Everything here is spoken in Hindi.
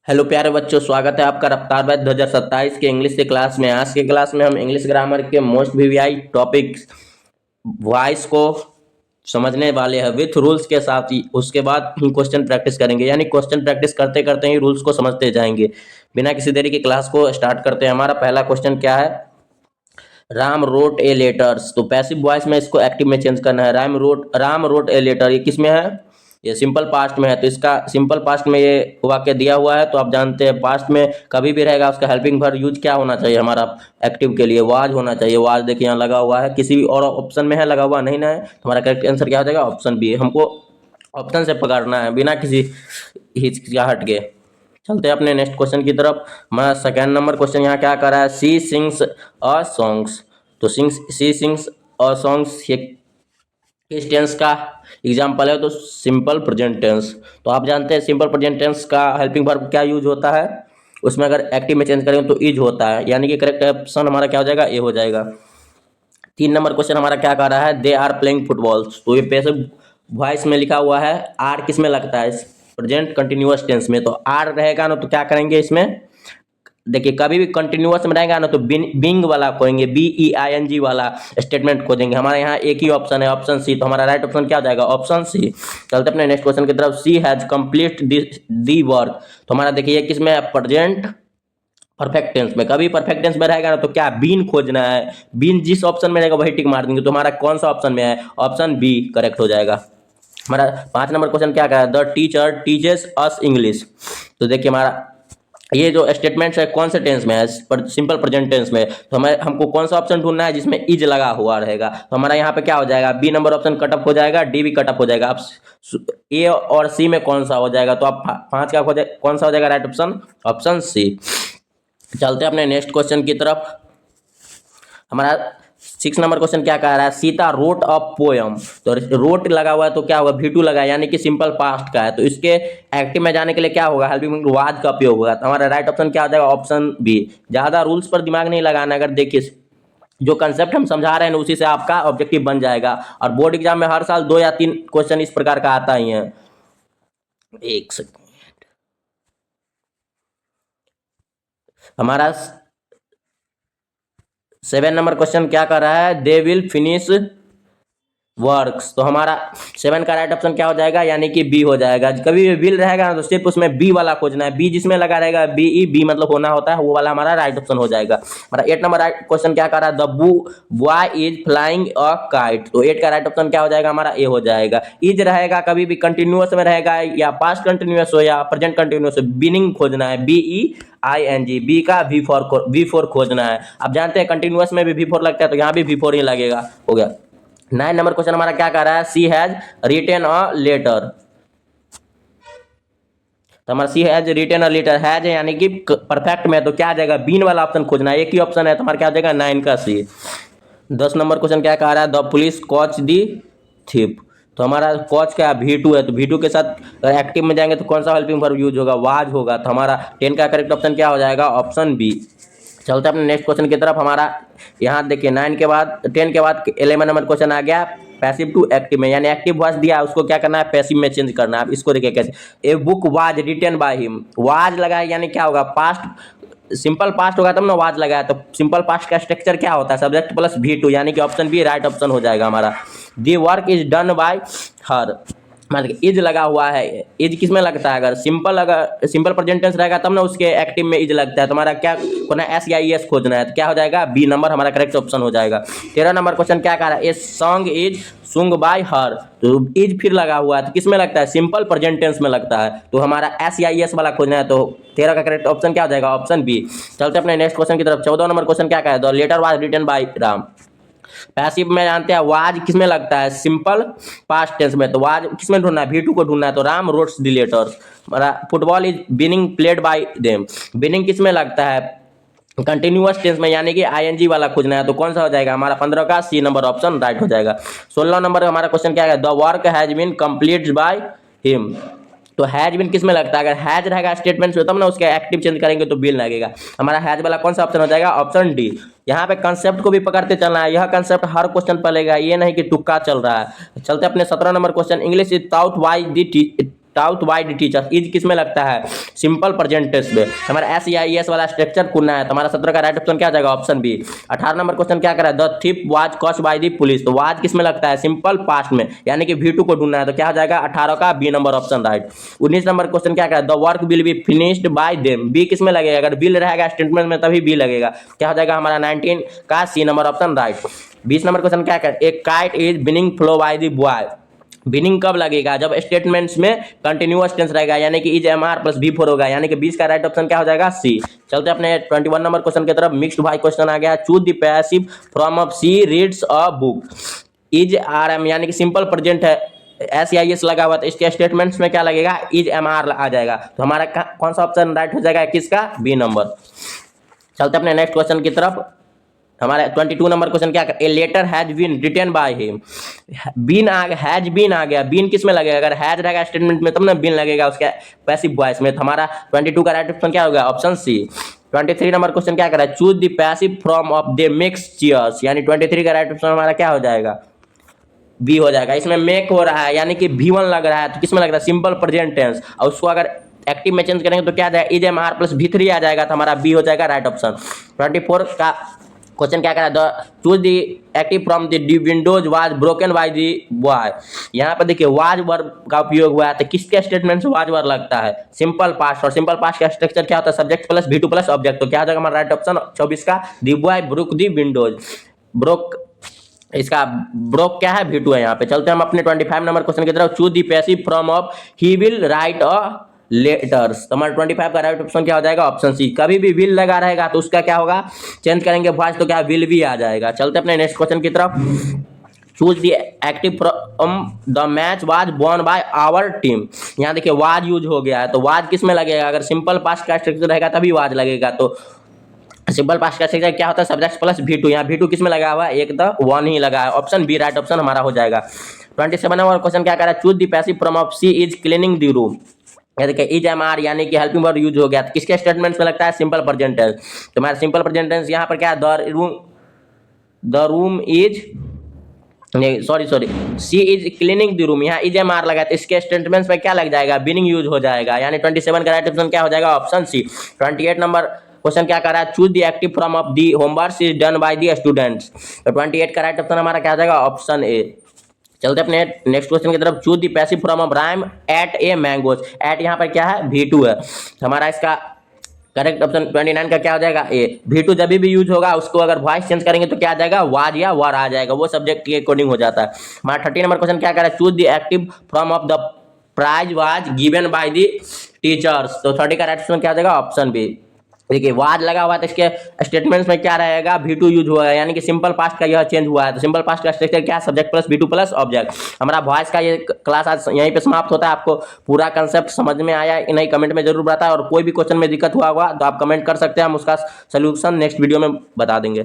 हेलो प्यारे बच्चों, स्वागत है आपका रफ्तार बैच 2027 के इंग्लिश के क्लास में। आज के क्लास में हम इंग्लिश ग्रामर के मोस्ट वीवीआई टॉपिक वॉइस को समझने वाले हैं विथ रूल्स के साथ ही। उसके बाद हम क्वेश्चन प्रैक्टिस करेंगे, यानी क्वेश्चन प्रैक्टिस करते करते ही रूल्स को समझते जाएंगे। बिना किसी देरी की क्लास को स्टार्ट करते हैं। हमारा पहला क्वेश्चन क्या है? Ram wrote a letters. तो पैसिव वॉइस में इसको एक्टिव में चेंज करना है। राम रोट ए लेटर, ये किस में है? ये सिंपल पास्ट में है। तो इसका सिंपल पास्ट में ये वाक्य दिया हुआ है, तो आप जानते हैं पास्ट में कभी भी रहेगा उसका हेल्पिंग वर्ब यूज क्या होना चाहिए हमारा एक्टिव के लिए? वाज होना चाहिए। वाज देखिए यहाँ लगा हुआ है, किसी भी और ऑप्शन में है लगा हुआ नहीं ना है, तो हमारा करेक्ट आंसर क्या हो जाएगा? Option B. हमको ऑप्शन से पकड़ना है बिना किसी हिचकिचाहट के। चलते हैं अपने नेक्स्ट क्वेश्चन की तरफ। हमारा सेकेंड नंबर क्वेश्चन यहाँ क्या कर रहा है? सी सिंग्स अ सॉन्ग्स। तो सी सिंग्स अ सॉन्ग्स ये किस टेंस का एग्जाम्पल है? तो सिंपल प्रेजेंट टेंस। तो आप जानते हैं सिंपल प्रेजेंट टेंस का हेल्पिंग वर्ब क्या यूज होता है? उसमें अगर एक्टिव में चेंज करेंगे तो इज होता है, यानी कि करेक्ट ऑप्शन हमारा क्या हो जाएगा? ए हो जाएगा। 3 नंबर क्वेश्चन हमारा क्या कर रहा है? They are playing football. तो ये पैसिव वॉइस में लिखा हुआ है। आर किस में लगता है? प्रेजेंट कंटिन्यूअस टेंस में। तो आर रहेगा ना, तो क्या करेंगे इसमें? देखिए कभी भी कंटिन्यूअस में रहेगा ना, तो बिंग वाला खोजेंगे, BEING वाला स्टेटमेंट खोजेंगे। हमारे यहाँ एक ही ऑप्शन है, ऑप्शन सी। तो हमारा राइट ऑप्शन क्या हो जाएगा? Option C. चलते अपने नेक्स्ट क्वेश्चन की तरफ। She has complete the work. तो हमारा देखिए किस में है? प्रेजेंट परफेक्ट टेंस में। कभी परफेक्ट टेंस में रहेगा ना, तो क्या बीन खोजना है। बीन जिस ऑप्शन में रहेगा वही टिक मार देंगे। तो हमारा कौन सा ऑप्शन में है? ऑप्शन बी करेक्ट हो जाएगा। हमारा 5 नंबर क्वेश्चन क्या कहा? The teacher teaches us English. तो देखिए हमारा ये जो स्टेटमेंट्स है कौन से टेंस में है? सिंपल प्रेजेंट टेंस में। तो हमें हमको कौन सा ऑप्शन ढूंढना है जिसमें इज लगा हुआ रहेगा? तो हमारा यहाँ पे क्या हो जाएगा? बी नंबर ऑप्शन कटअप हो जाएगा, डी भी कटअप हो जाएगा। आप ए और सी में कौन सा हो जाएगा? तो आप 5 का कौन सा हो जाएगा राइट ऑप्शन? Option C. चलते हैं अपने नेक्स्ट क्वेश्चन की तरफ। हमारा 6 नंबर क्वेश्चन क्या कह रहा है? Sita wrote a poem. तो रोट लगा हुआ है तो क्या होगा? V2 लगा है, यानी कि सिंपल पास्ट का है। तो इसके एक्टिव में जाने के लिए क्या होगा? हेल्पिंग वाज का उपयोग होगा। तो हमारा राइट ऑप्शन क्या हो जाएगा? Option B. ज्यादा रूल्स पर दिमाग नहीं लगाना। अगर देखिए जो कंसेप्ट हम समझा रहे हैं उसी से आपका ऑब्जेक्टिव बन जाएगा। और बोर्ड एग्जाम में हर साल 2 या 3 क्वेश्चन इस प्रकार का आता ही है। एक सेकंड। हमारा 7 नंबर क्वेश्चन क्या कर रहा है? They will finish works. तो हमारा 7 का राइट ऑप्शन क्या हो जाएगा? यानी कि बी हो जाएगा। कभी भी विल रहेगा ना, तो सिर्फ उसमें बी वाला खोजना है। बी जिसमें लगा रहेगा, बी मतलब होना होता है, वो वाला हमारा राइट ऑप्शन हो जाएगा। हमारा 8 नंबर राइट क्वेश्चन क्या कर रहा है? The boy is flying a kite. तो 8 का राइट ऑप्शन क्या हो जाएगा? हमारा ए हो जाएगा। इज रहेगा कभी भी कंटिन्यूअस में रहेगा, या पास्ट कंटिन्यूअस हो या प्रेजेंट कंटिन्यूअस हो, बीनिंग खोजना है, BEING। बी का V4 खोजना है। आप जानते हैं कंटिन्यूअस में भी V4 लगता है, तो यहाँ भी V4 ही लगेगा। हो गया। 9 नंबर क्वेश्चन हमारा क्या कर रहा है? She has written a letter. तो हमारा she has written a letter, has है यानी कि परफेक्ट में, तो क्या आ जाएगा? बीन वाला ऑप्शन खोजना है। एक ही ऑप्शन है, तो हमारा क्या आ जाएगा? 9 का सी। 10 नंबर क्वेश्चन क्या कह रहा है? द पुलिस कॉच दी थिप। तो हमारा कॉच क्या V2 है, तो V2 के साथ एक्टिव में जाएंगे तो कौन सा हेल्पिंग वर्ब यूज होगा? वाज होगा। तो हमारा 10 का करेक्ट ऑप्शन क्या हो जाएगा? Option B. चलते हैं अपने नेक्स्ट क्वेश्चन की तरफ। हमारा यहाँ देखिए 9 के बाद 10 के बाद 11 नंबर क्वेश्चन आ गया पैसिव टू एक्टिव में, यानी एक्टिव वॉइस दिया है उसको क्या करना है? पैसिव में चेंज करना है। आप इसको देखिए कैसे? A book was written by him. Was लगा है यानी क्या होगा? पास्ट, सिंपल पास्ट होगा तब ना वाज लगाया। तो सिंपल पास्ट का स्ट्रक्चर क्या होता है? सब्जेक्ट प्लस V2, यानी कि ऑप्शन बी राइट ऑप्शन हो जाएगा हमारा। The work is done bye हर। मतलब इज लगा हुआ है। इज किस में लगता है? अगर सिंपल प्रेजेंट टेंस रहेगा तब ना उसके एक्टिव में इज लगता है। तो हमारा क्या खोजना है? SEIS खोजना है। तो क्या हो जाएगा? बी नंबर हमारा करेक्ट ऑप्शन हो जाएगा। 13 नंबर क्वेश्चन क्या कह रहा है? ए सॉन्ग इज सुंग बाय हर। तो इज फिर लगा हुआ है, तो किस में लगता है? सिंपल प्रेजेंट टेंस में लगता है। तो हमारा SEIS वाला खोजना है। तो 13 का करेक्ट ऑप्शन क्या हो जाएगा? Option B. चलते अपने नेक्स्ट क्वेश्चन की तरफ। 14 नंबर क्वेश्चन क्या कह रहा है? The letter was written by Ram. Passive में जानते हैं वाज किस में लगता है? सिंपल पास्ट टेंस में। तो वाज किस में ढूंढना है? V2 को ढूंढना है। तो राम रोट्स द लेटर्स। हमारा football is binning played by them. Binning किस में लगता है? कंटिन्यूअस टेंस में, यानी कि ING वाला खोजना है। तो कौन सा हो जाएगा? हमारा 15 का सी नंबर ऑप्शन राइट हो जाएगा। 16 नंबर हमारा क्वेश्चन क्या है? The work has been complete by him. तो हैज बिन किस में लगता है? अगर हैज रहेगा स्टेटमेंट में तब ना उसके एक्टिव चेंज करेंगे तो बिल लगेगा। हमारा हैज वाला कौन सा ऑप्शन हो जाएगा? Option D. यहाँ पे कंसेप्ट को भी पकड़ते चलना है। यह कंसेप्ट हर क्वेश्चन पर लेगा, ये नहीं कि तुक्का चल रहा है। चलते अपने 17 number question. English is taut by the taut by the teacher. Is किस में लगता है? सिंपल प्रेजेंट टेंस में। हमारा SEIS वाला स्ट्रक्चर करना है तो हमारा 17 का राइट ऑप्शन क्या आ जाएगा? Option B. 18 नंबर क्वेश्चन क्या करा है? The thief was caught by the police, तो वाज किस में लगता है? सिंपल पास्ट में, यानी कि V2 को ढूंढना है तो क्या हो जाएगा? 18 का B number option right. 19 number question क्या करा है? The work will be finished by them, B किस में लगेगा? अगर विल रहेगा स्टेटमेंट में तभी बी लगेगा, क्या हो जाएगा हमारा? 19 का C number option right. 20 number question क्या कर? A kite is being flow by the boy, being कब लगेगा? जब स्टेटमेंट्स में कंटिन्यूअस टेंस रहेगा, यानी कि इज MR प्लस V4 होगा, यानी कि 20 का राइट ऑप्शन क्या हो जाएगा? सी। चलते अपने 21 नंबर क्वेश्चन की तरफ। मिक्स्ड भाई क्वेश्चन आ गया। Choose the passive from of she reads a book. Is RM यानी कि सिंपल प्रेजेंट है, SEIS लगा हुआ तो इसके स्टेटमेंट्स में क्या लगेगा? इज MR आ जाएगा, तो हमारा कौन सा ऑप्शन राइट हो जाएगा? किसका? B number. चलते अपने नेक्स्ट क्वेश्चन की तरफ। हमारे 22 नंबर क्वेश्चन क्या कर? A letter has been written by him, been आ गया, हैज बीन आ गया, बीन किस में लगेगा? अगर हैज रहेगा स्टेटमेंट में तब ना बीन लगेगा उसके पैसिव वॉइस में, तो हमारा 22 का राइट ऑप्शन क्या होगा? Option C. 23 नंबर क्वेश्चन क्या कर रहा है? Choose the passive from of they mix chairs, यानी 23 का राइट ऑप्शन हमारा क्या हो जाएगा? बी हो जाएगा। इसमें मेक हो रहा है यानी कि V1 लग रहा है, तो किस में लग रहा है? सिंपल प्रेजेंट टेंस, और उसको अगर एक्टिव में चेंज करेंगे तो क्या आ जाएगा? इज MR प्लस V3 आ जाएगा, तो हमारा बी हो जाएगा राइट ऑप्शन। 24 का क्वेश्चन क्या करा? The choose the active from the Windows was broken by the boy, यहाँ पर देखिए वाज वर्ब का उपयोग हुआ है, तो किसके स्टेटमेंट से वाज वर्ब लगता है? सिंपल पास्ट, और सिंपल पास्ट का स्ट्रक्चर क्या होता है? Subject plus V2 plus object, तो क्या हो जाएगा हमारा राइट ऑप्शन 24 का? The boy broke the Windows. Broke, इसका ब्रोक क्या है? V2 है यहाँ पे। चलते हम अपने 25 नंबर क्वेश्चन की तरफ। Choose the passive from of he will write a letters, तो हमारा 25 का राइट ऑप्शन क्या हो जाएगा? Option C. कभी भी विल लगा रहेगा तो उसका क्या होगा? चेंज करेंगे वॉइस तो क्या विल भी आ जाएगा। चलते अपने नेक्स्ट क्वेश्चन की तरफ। Choose the active from the match was won by our team, यहाँ देखिए वाज यूज हो गया है, तो वाज किस में लगेगा? अगर सिंपल पास्ट का स्ट्रक्चर रहेगा तभी वाज लगेगा, तो सिंपल पास्ट का स्ट्रक्चर क्या होता है? सब्जेक्ट प्लस V2, यहाँ V2 किस में लगा हुआ है? एक द वन ही लगा है, ऑप्शन बी राइट ऑप्शन हमारा हो जाएगा। 27 नंबर क्वेश्चन क्या कर रहा है? Choose the passive from of she is cleaning the room, देखिए इज MR यानी कि हेल्पिंग वर्ब यूज हो गया, तो किसके स्टेटमेंट्स में लगता है? सिंपल प्रेजेंट टेंस, तो हमारा सिंपल प्रेजेंट टेंस यहाँ पर क्या है? द रूम इज, नहीं sorry she is cleaning the room, यहाँ इज MR लगा, तो इसके स्टेटमेंट्स में क्या लग जाएगा? बीनिंग यूज हो जाएगा, यानी 27 का राइट ऑप्शन क्या हो जाएगा? ऑप्शन सी। 28 नंबर क्वेश्चन क्या कर रहा है? Choose the active form of the homework is done by the students, तो 28 का राइट ऑप्शन हमारा क्या हो जाएगा? Option A. चलते अपने नेक्स्ट क्वेश्चन की तरफ। Choose the passive from of Rahim ate a mangoes, ate यहाँ पर क्या है? V2 है, हमारा इसका करेक्ट ऑप्शन 29 का क्या हो जाएगा? ए। V2 जब भी यूज होगा उसको अगर वॉइस चेंज करेंगे तो क्या आ जाएगा? वाज या वर आ जाएगा, वो सब्जेक्ट के अकॉर्डिंग हो जाता है। हमारा 30 नंबर क्वेश्चन क्या कर रहा है? Choose the active form of the prize was given by the teachers, तो 30 का राइट ऑप्शन क्या आ जाएगा? Option B. देखिए वाज लगा हुआ है तो इसके स्टेटमेंट्स में क्या रहेगा? V2 यूज हुआ है, यानी कि सिंपल पास्ट का यह चेंज हुआ है, तो सिंपल पास्ट का स्ट्रक्चर क्या है? Subject plus V2 plus object. हमारा वॉइस का ये क्लास आज यहीं पे समाप्त होता है। आपको पूरा कंसेप्ट समझ में आया कि नहीं? कमेंट में जरूर बताएं, और कोई भी क्वेश्चन में दिक्कत हुआ होगा तो आप कमेंट कर सकते हैं, हम उसका सोल्यूशन नेक्स्ट वीडियो में बता देंगे।